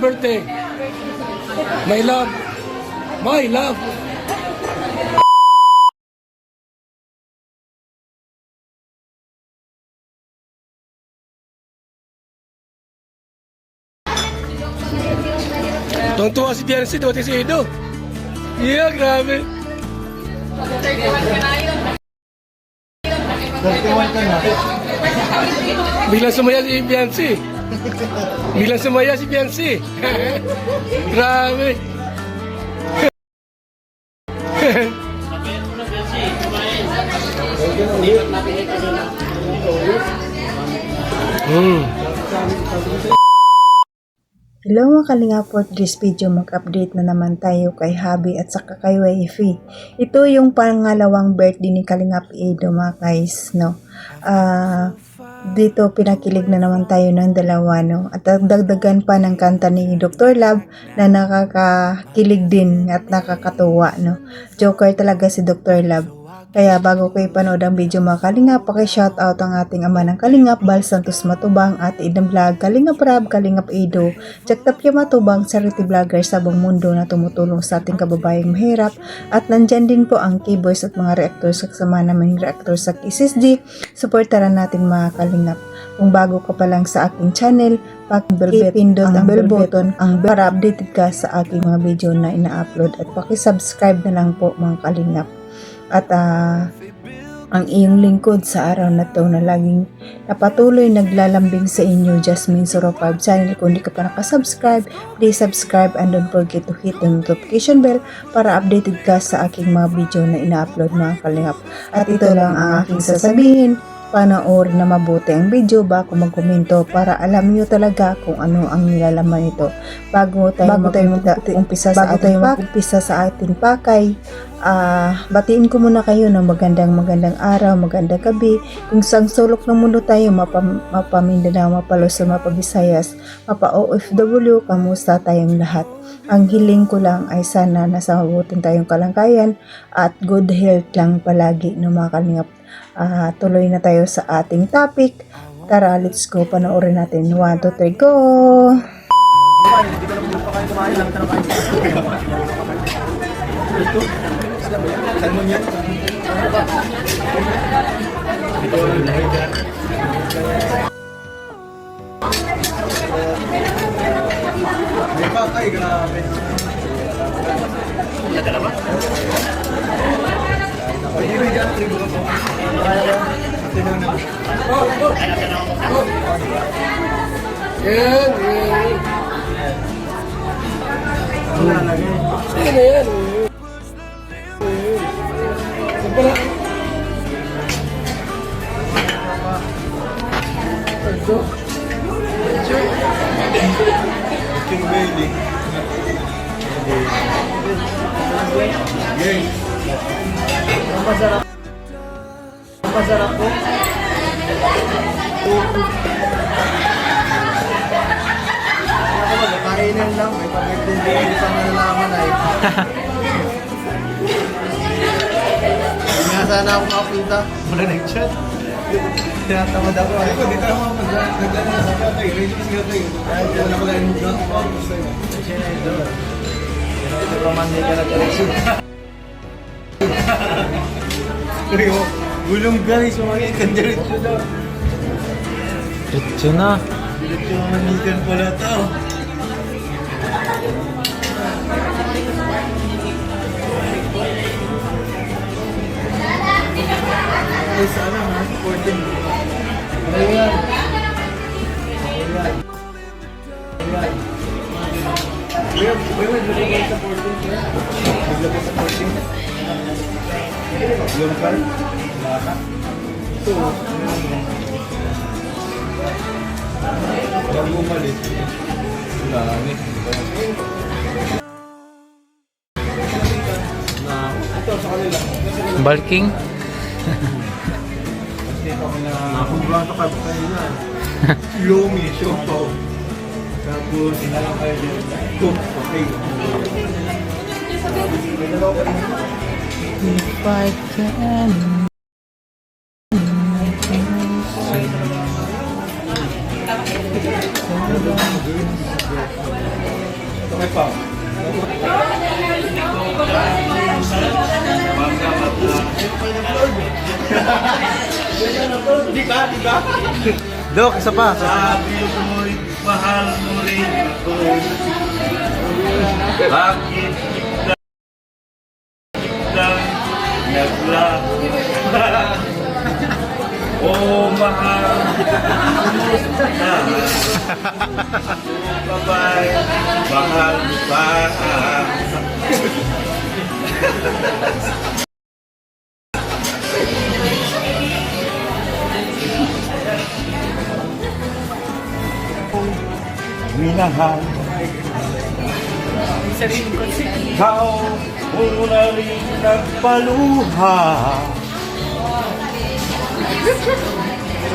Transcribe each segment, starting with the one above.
birthday. My love. My love. Tuwa si Biancy, dumating si Edo. Yeah, grabe. 31 ka na. Biglang sumaya si Biancy. Biglang sumaya si Biancy. Grabe. Hello mga Kalinga, for this video mag-update na naman tayo kay Habi at saka kay Wifey. Ito yung pangalawang birthday ni Kalinga Edo mga guys, no. Dito pinakilig na naman tayo ng dalawa, no. At dagdagan pa ng kanta ni Dr. Love na nakakakilig din at nakakatuwa, no. Joker talaga si Dr. Love. Kaya bago ko ipanood ang video mga Kalingap, paki-shoutout ang ating ama ng Kalingap, Bal Santos Matubang, Ate Idam Vlog, Kalingap Rab, Kalingap Edo, Jaktapya Matubang, Charity Vlogger sa buong mundo na tumutulong sa ating kababayang mahirap. At nandyan din po ang keyboys at mga reactors, kasama naman yung reactors sa SSG. Supportaran natin mga Kalingap. Kung bago ka pa lang sa aking channel, pindot ang bell button para updated ka sa aking mga video na ina-upload. At paki-subscribe na lang po mga Kalingap. At ang iyong lingkod sa araw na to na laging napatuloy naglalambing sa inyo, Jasmine Soro 5 channel. Kung hindi ka pa nakasubscribe, please subscribe and don't forget to hit the notification bell para updated ka sa aking mga video na ina-upload mga Kalingap. At ito lang ang aking sasabihin, panoorin na mabuti ang video bago magkomento para alam niyo talaga kung ano ang nilalaman nito. Bago tayo mag-umpisa sa ating pakay, batiin ko muna kayo ng magandang araw, magandang gabi. Kung sang sulok ng mundo tayo, mapa Mindanao, mapa Luzon, mapa Visayas, mapa OFW, kamusta tayong lahat? Ang hiling ko lang ay sana nasa mabuting tayong kalagayan at good health lang palagi no mga Kalingap. Tuloy na tayo sa ating topic. Tara, let's go. Panoorin natin. 1, 2, 3, go! Salmon yan? May pakay, grabe. Yan, yan. Sige na yan. King Bailey. Yay. Masarap po. Kainan lang, may pag-birthday din, hindi pa nalalaman ay. Hindi nga sana ako makapunta. Wala nag-chat. Tinatamad ako ay. Hindi ka naman nagdala sa katay. Ready ka siya tayo. Wala ko lang yung drunk pa. Siya na ito. Ito pa man din ka nag-election. Gulong guys, mga ikan diretso daw. Diretso na. Diretso manikan pala ito. Ay, sana ha, 14. Ayan. Ayan. Ayan. Wait, maglagay sa 14 sir. Maglagay sa 14. Yung card? Wala ka? Ito. Huwag umalis. Wala ni. Ito sa kanila. Bulking? Nakumbra ka pa kanina. Lomi, siopaw. Tapos, inalang kayo din. Cook, okay. If I can. may pao. Di ba? Dok, isa pa. Sabi mo'y mahal mo rin ako. Bakit biglang naglaho? Oh, mahal, kumusta ka? Bye-bye, mahal mo pa. Minahal. Ikaw muna rin nagpaluha.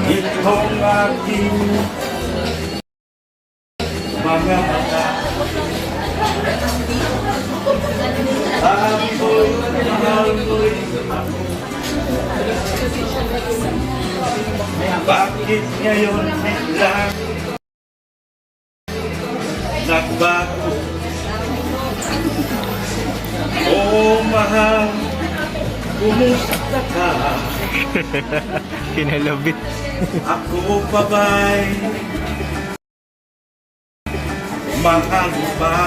Itong aking mga mata. Sabi ko'y mahal mo rin ako. Bakit ngayon biglang nagbago? Oh, mahal, kumusta ka? Kinalabit. Ako pa ba'y mahal mo pa?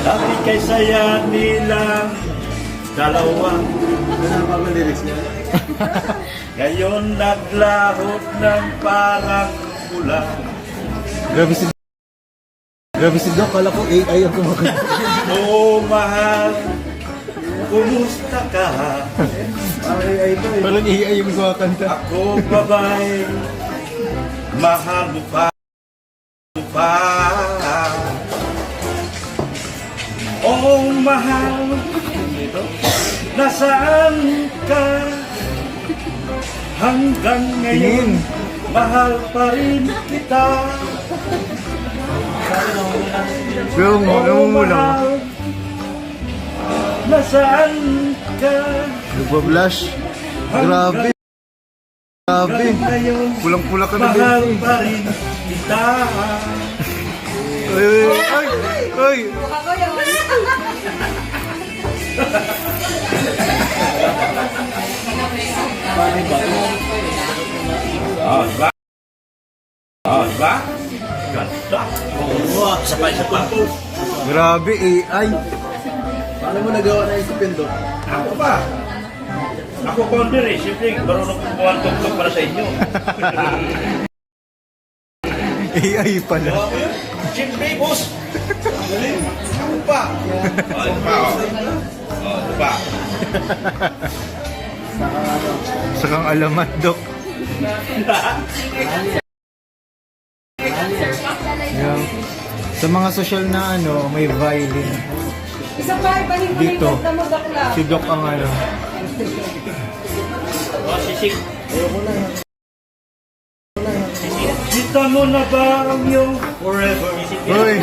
Dati kay saya nilang dalawa. Ngayon naglahot ng parang ulan. Grabe si Dok, kala ko AI ang kumakanta. Oh, mahal, kumusta ka? Parang AI yung kumakanta. Ako pa ba'y mahal mo pa? Oh, mahal, nasaan ka? Hanggang ngayon, mahal pa rin kita. Pero Oh, mo lang. mahal, nasaan ka? Nagpa-blush. Grabe. Grabe. Ngayon, Pulang-pula ka na mahal din. pa rin kita. Ay! Oh, diba? Oh, diba? Ganda. Oh, sabay sa pampo. Grabe, AI. Paano mo nagawa na isipin doon? Ako pa. Ako founder eh. Siyempre, marunong kumuha ng tugtog para sa inyo. AI pala. Siyempre, boss. Galing. Ako pa. Oh, diba? Oh, diba? Sakang alamat, Dok. Yan. Sa mga social na ano, may violin. Dito, si Dok ang ano. Oh, sisig. Kita mo na ba ang iyong forever? Hoy!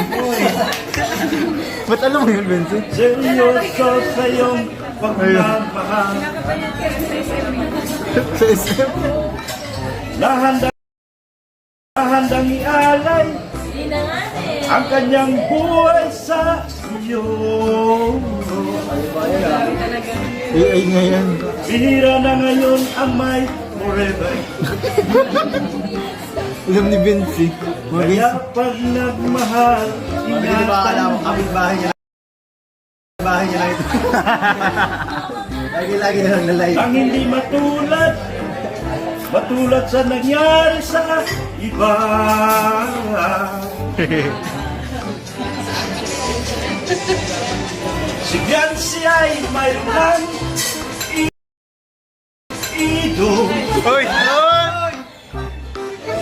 Ba't alam mo yun, Benson? Seryoso sa iyong pagmamahal. Sa SM? Nahandang ialay ang kanyang buhay sa iyo. AI ngayon. Bihira na ngayon ang may forever. Alam ni Benzi. Kaya pag nagmahal, ingatan mo. Bahay niya lang ito. Lagi na lang lalay. Ang hindi matulad sa nangyari sa iba. Si Biancy ay mayroon idol. Hoy!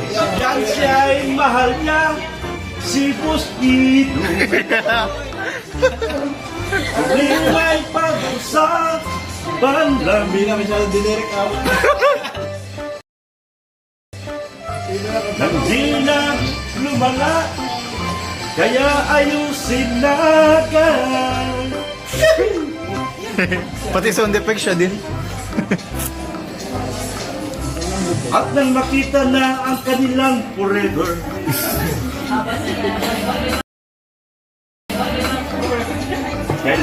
Si Biancy ay mahal niya si Boss Ido. Kung may pag-usapan lang. Hindi na masyadong dinirek ako. Nang di na lumala, kaya ayusin na agad. Pati sound effect siya din. At nang makita na ang kanilang forever,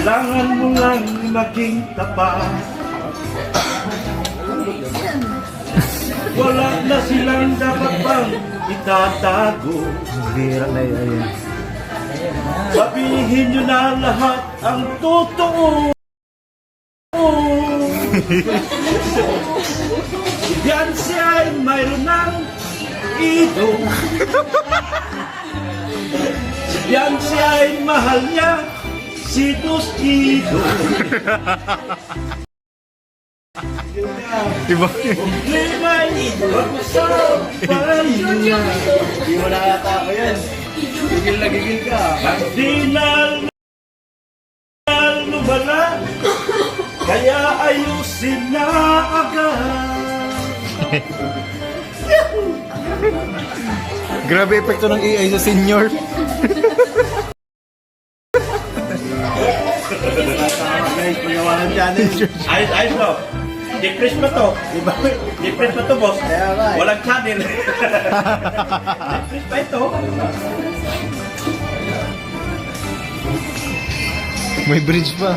Kailangan mo lang maging tapat. Wala na silang dapat pang itatago. Bira na yun. Sabihin nyo na lahat ang totoo. Yan siya ay mayroon ng idol. Yan siya ay mahal niya, si Dos Idol. Iba. Limay, pag-usapan niya. Hindi mo na yata ako yan. Gigil na gigil ka. Di na lumala, kaya ayusin na agad. Grabe epekto ng AI sa senior. Guys, pagawa ng channel. Ayos no? Depress pa to. Depress pa to, boss. Kaya ba eh. Walang channel. Depress pa ito. May bridge pa.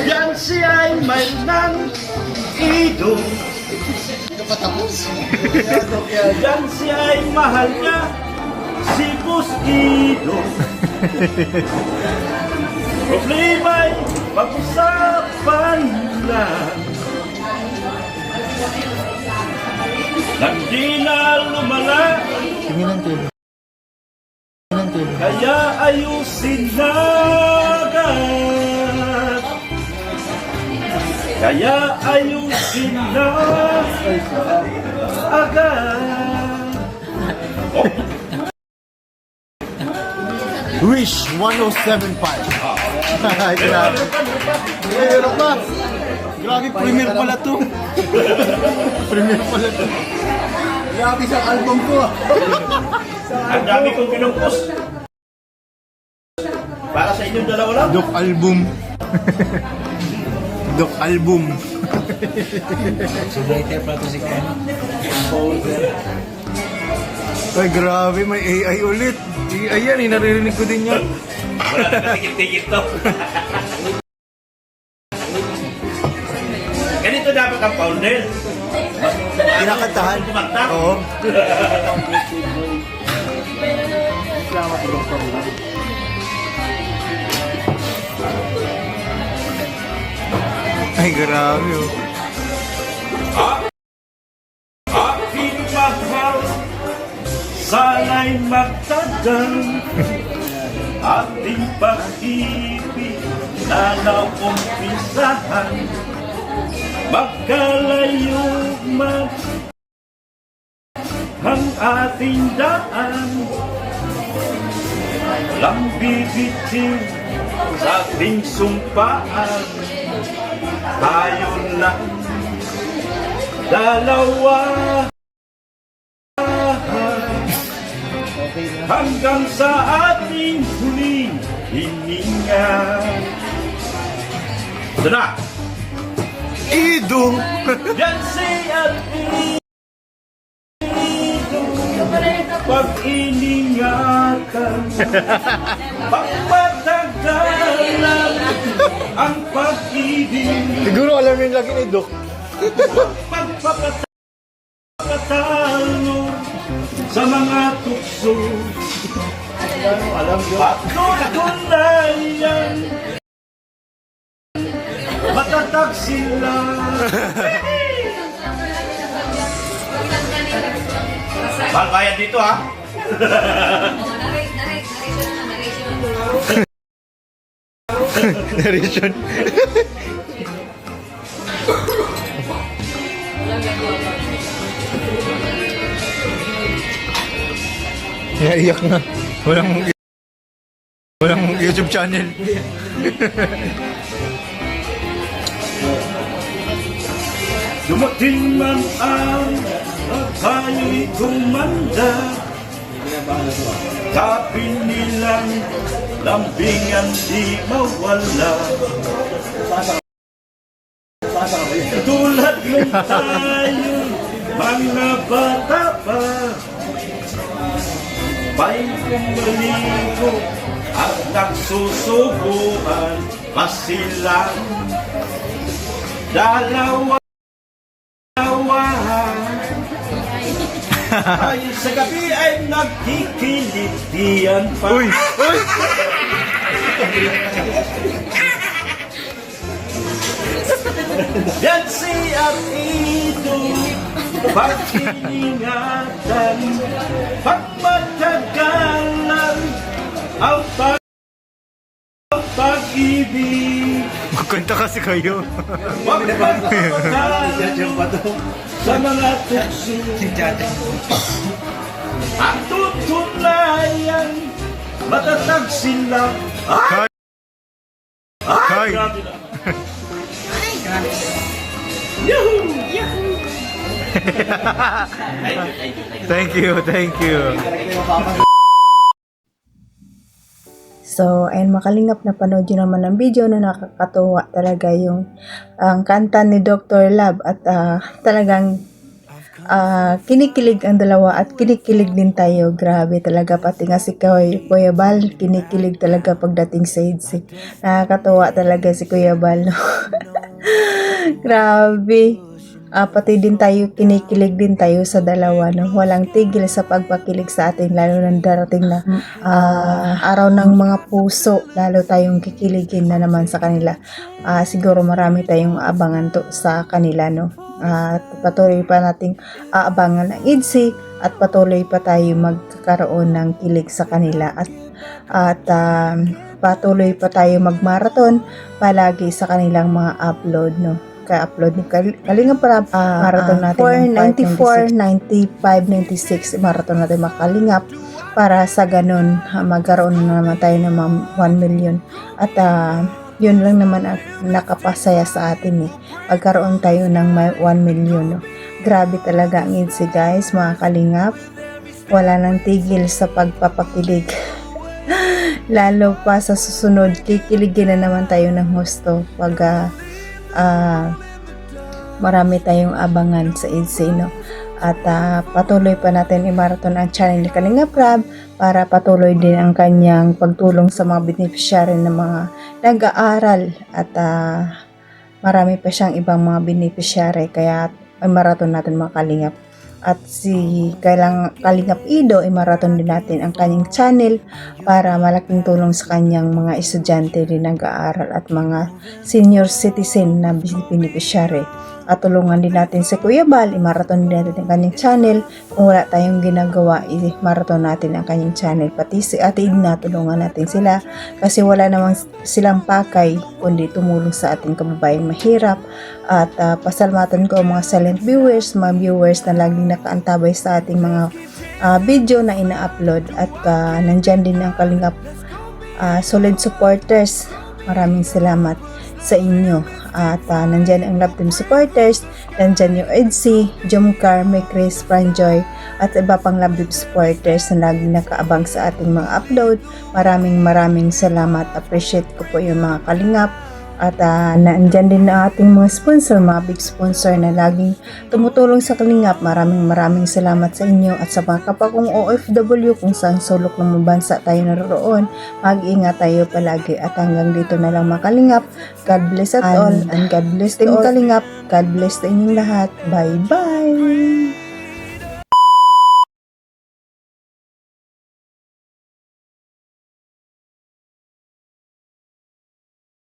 Yan siya ay may ng idol. Yan siya ay mahal niya, si Boss Idol. Problema'y pag-usapan lang. Nang di na lumala, Tingin ng TV. kaya ayusin na agad. Kaya ayusin na agad. Oh, Wish 1075. Grabe. Meron pa. Grabe, premiere pala to. Premiere pala to. Grabe sa album ko. ang dami kong pinupost. Para sa inyong dalawa lang. Doc album. Doc album. Ay, grabe, may AI ulit. Ayan, naririnig ko din yan. Wala na katigit-tigit to. Ganito dapat ang founder. Kinakantahan. Kumanta. Oo. Ay, grabe oh. Aking mahal, sana'y magtagal. Ating pag-ibig na naumpisahan. Magkalayo man ang ating daan. Walang bibitin sa ating sumpaan. Tayo lang dalawa hanggang sa ating huling hininga. Ito na! Ido! Yan si at pag-iningatan, pagpatagalan ang pag-ibig, Siguro alam yung lagi ni Doc. pagpapatalo sa mga tukso. Patutunayan, matatag sila. Mahal bayad dito ha. Narration. Naiyak na. Walang YouTube channel. Dumating man ang tayo'y tumanda. Kapin nilang lambingan di mawala. Tulad ng tayo, mga bata pa, may kumaligo at nagsusubuan pa sila. Dalawa ay sa gabi ay nagkikilitian pa. Uy! Uy! Yan siya ito, pag-iningatan, pagmatagalan, ang pag-ibig. Magkanta kasi kayo. Wag pagmamahal sa mga tukso. Ang tutunayan, matatag sila. Ay! Ay! Grabe na. Yuhu! Thank you, thank you. So, ayun, makalingap na panood yun naman ng video na nakakatuwa talaga yung ang kanta ni Dr. Love at talagang kinikilig ang dalawa at kinikilig din tayo. Grabe talaga, pati nga si Kuya Bal, kinikilig talaga pagdating sa EDC. Nakakatuwa talaga si Kuya Bal. Grabe. Pati din tayo, kinikilig din tayo sa dalawa, no? Walang tigil sa pagpakilig sa atin, lalo nang darating na araw ng mga puso, lalo tayong kikiligin na naman sa kanila. Siguro marami tayong abangan to sa kanila, no? Patuloy pa nating aabangan ang EDC at patuloy pa tayo magkakaroon ng kilig sa kanila at patuloy pa tayo magmarathon palagi sa kanilang mga upload, no? Ka-upload ni Kalingap Rab, marathon natin 94, 95, 96 marathon natin makalingap para sa ganun magkaroon na naman tayo ng 1 million at yun lang naman at nakapasaya sa atin magkaroon tayo ng 1 million, no? Grabe talaga ang EDC, guys, mga kalingap, wala nang tigil sa pagpapakilig. Lalo pa sa susunod, kikiligin na naman tayo ng husto pag marami tayong abangan sa EDC, no? At patuloy pa natin i-marathon ang channel ni Kalingap Rab para patuloy din ang kanyang pagtulong sa mga beneficiary ng mga nag-aaral at marami pa siyang ibang mga beneficiary, kaya i-marathon natin mga Kalingap. At si Kalingap Ido, i-marathon din natin ang kanyang channel para malaking tulong sa kanyang mga estudyante rin nag-aaral at mga senior citizen na beneficiary. At tulungan din natin si Kuya Bal, i-marathon din natin ang kanyang channel. Kung wala tayong ginagawa, i-marathon natin ang kanyang channel. Pati si Ate Edna, tulungan natin sila kasi wala namang silang pakay kundi tumulong sa ating kababayang mahirap. At pasalamatan ko ang mga silent viewers, mga viewers na laging nakaantabay sa ating mga video na ina-upload. At nandyan din ang Kalingap solid supporters. Maraming salamat sa inyo. At nandyan ang Love Team supporters, nandyan yung EDC, Jomcar, May Chris, Franjoy, at iba pang Love Team supporters na laging nakaabang sa ating mga upload. Maraming salamat. Appreciate ko po yung mga Kalingap. At nandyan din ang ating mga sponsor, mga big sponsor na laging tumutulong sa Kalingap. Maraming salamat sa inyo at sa mga kapwa kong OFW kung saan sulok ng bansa tayo naroon. Mag-ingat tayo palagi at hanggang dito na lang mga Kalingap. God bless us all and God bless Team Kalingap. God bless sa inyong lahat. Bye-bye!